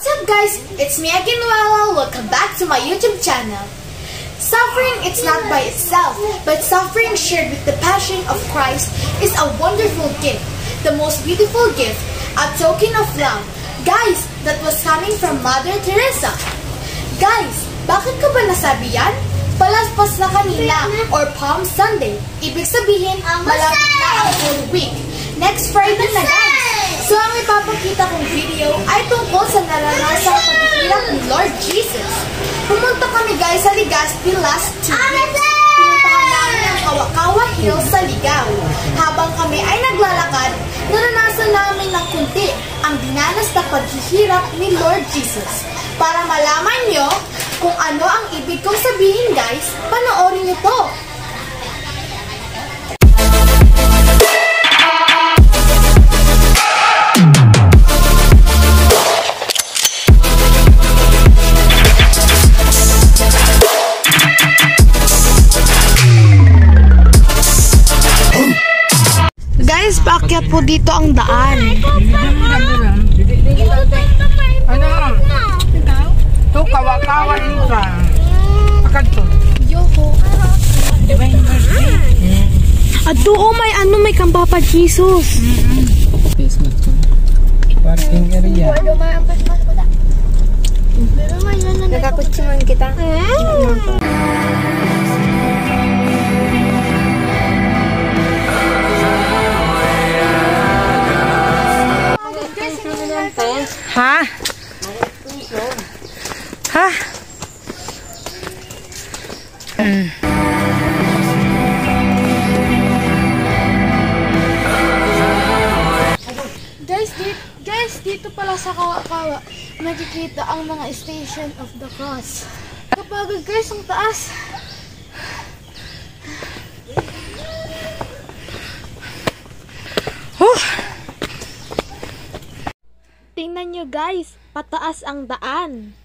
What's up guys, it's me again, Wala. Welcome back to my YouTube channel. Suffering it's not by itself, but suffering shared with the passion of Christ is a wonderful gift, the most beautiful gift, a token of love. Guys, that was coming from Mother Teresa. Guys, bakit ko ba nasabi yan? Palaspas na kanina or Palm Sunday. Ibig sabihin, malapit na ang Holy Week. Next Friday na guys. So ang ipapakita kong video ay tungkol sa naranasang paghihirap ni Lord Jesus. Pumunta kami guys sa Legazpi last 2 weeks. Pinuntahan namin ang Kawakawa Hills sa Ligaw. Habang kami ay naglalakad, naranasan namin ng kunti ang dinanas na paghihirap ni Lord Jesus. Para malaman nyo kung ano ang ibig kong sabihin guys, panoorin nyo to. Guys, paakyat po dito ang daan. Ano? Ito, kawa-kawa dito sa akad to. Yoko. At doon may kampapa Jesus. Parking area. Nakakutsiman kita. Ha? Ha? Guys, dito pala sa Kawakawa, nakikita ang mga Station of the Cross. Kapagod guys, ang taas. Tingnan nyo guys, pataas ang daan.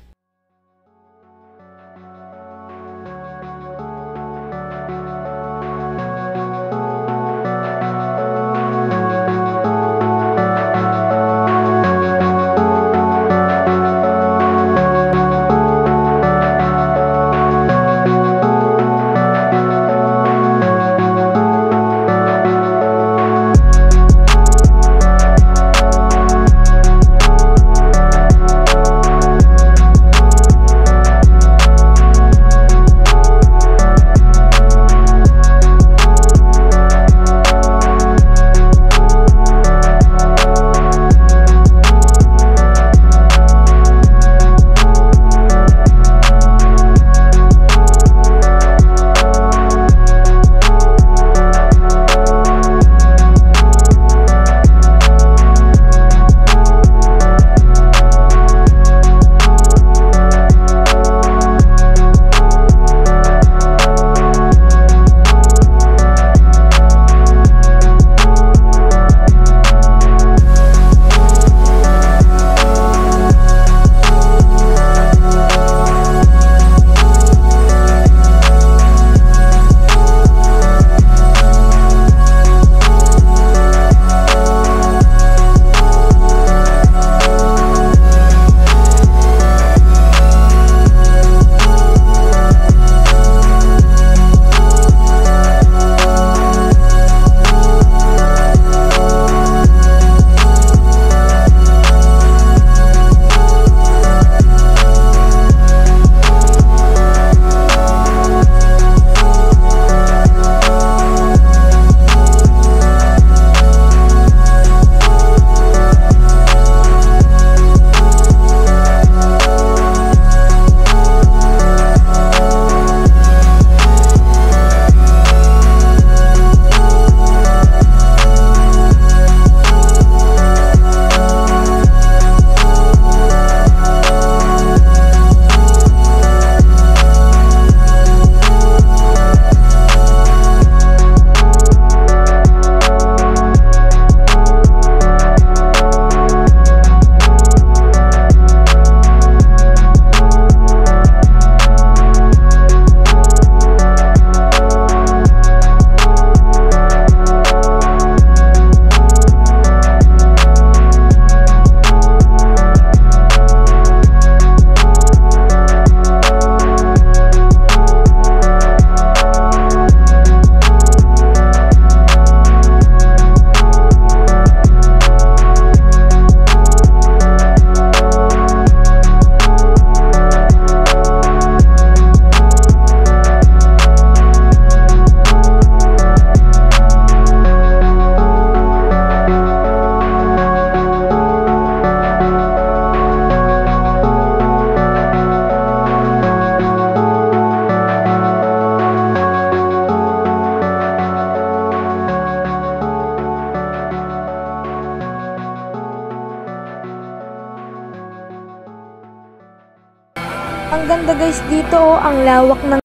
Ang ganda guys dito, oh, ang lawak ng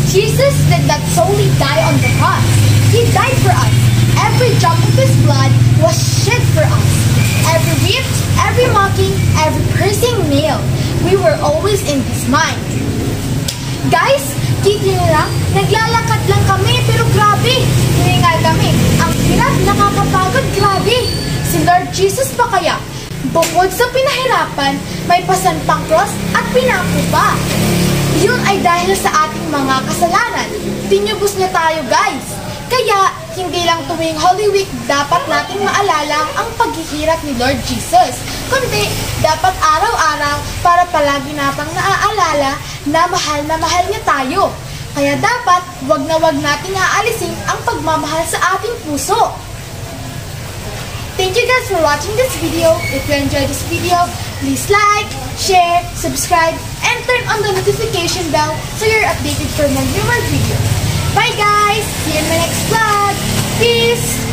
Jesus did not solely die on the cross. He died for us. Every drop of His blood was shed for us. Every whip, every mocking, every cursing nail, we were always in His mind. Guys, kita nyo lang na Naglalakad lang kami, pero grabe, hiningal kami. Ang hirap, nakakapagod, grabe. Si Lord Jesus pa kaya? Bukod sa pinahirapan, may pasampang cross at pinako pa. Yun ay dahil sa ating mga kasalanan. Tinubos niya tayo, guys. Kaya, hindi lang tuwing Holy Week dapat nating maalala ang paghihirap ni Lord Jesus. Kundi, dapat araw-araw para palagi natang naaalala na mahal niya tayo. Kaya dapat, wag nating aalisin ang pagmamahal sa ating puso. Thank you guys for watching this video. If you enjoyed this video, please like, share, subscribe, and turn on the notification bell so you're updated for more newer videos. Bye guys! See you in my next vlog! Peace!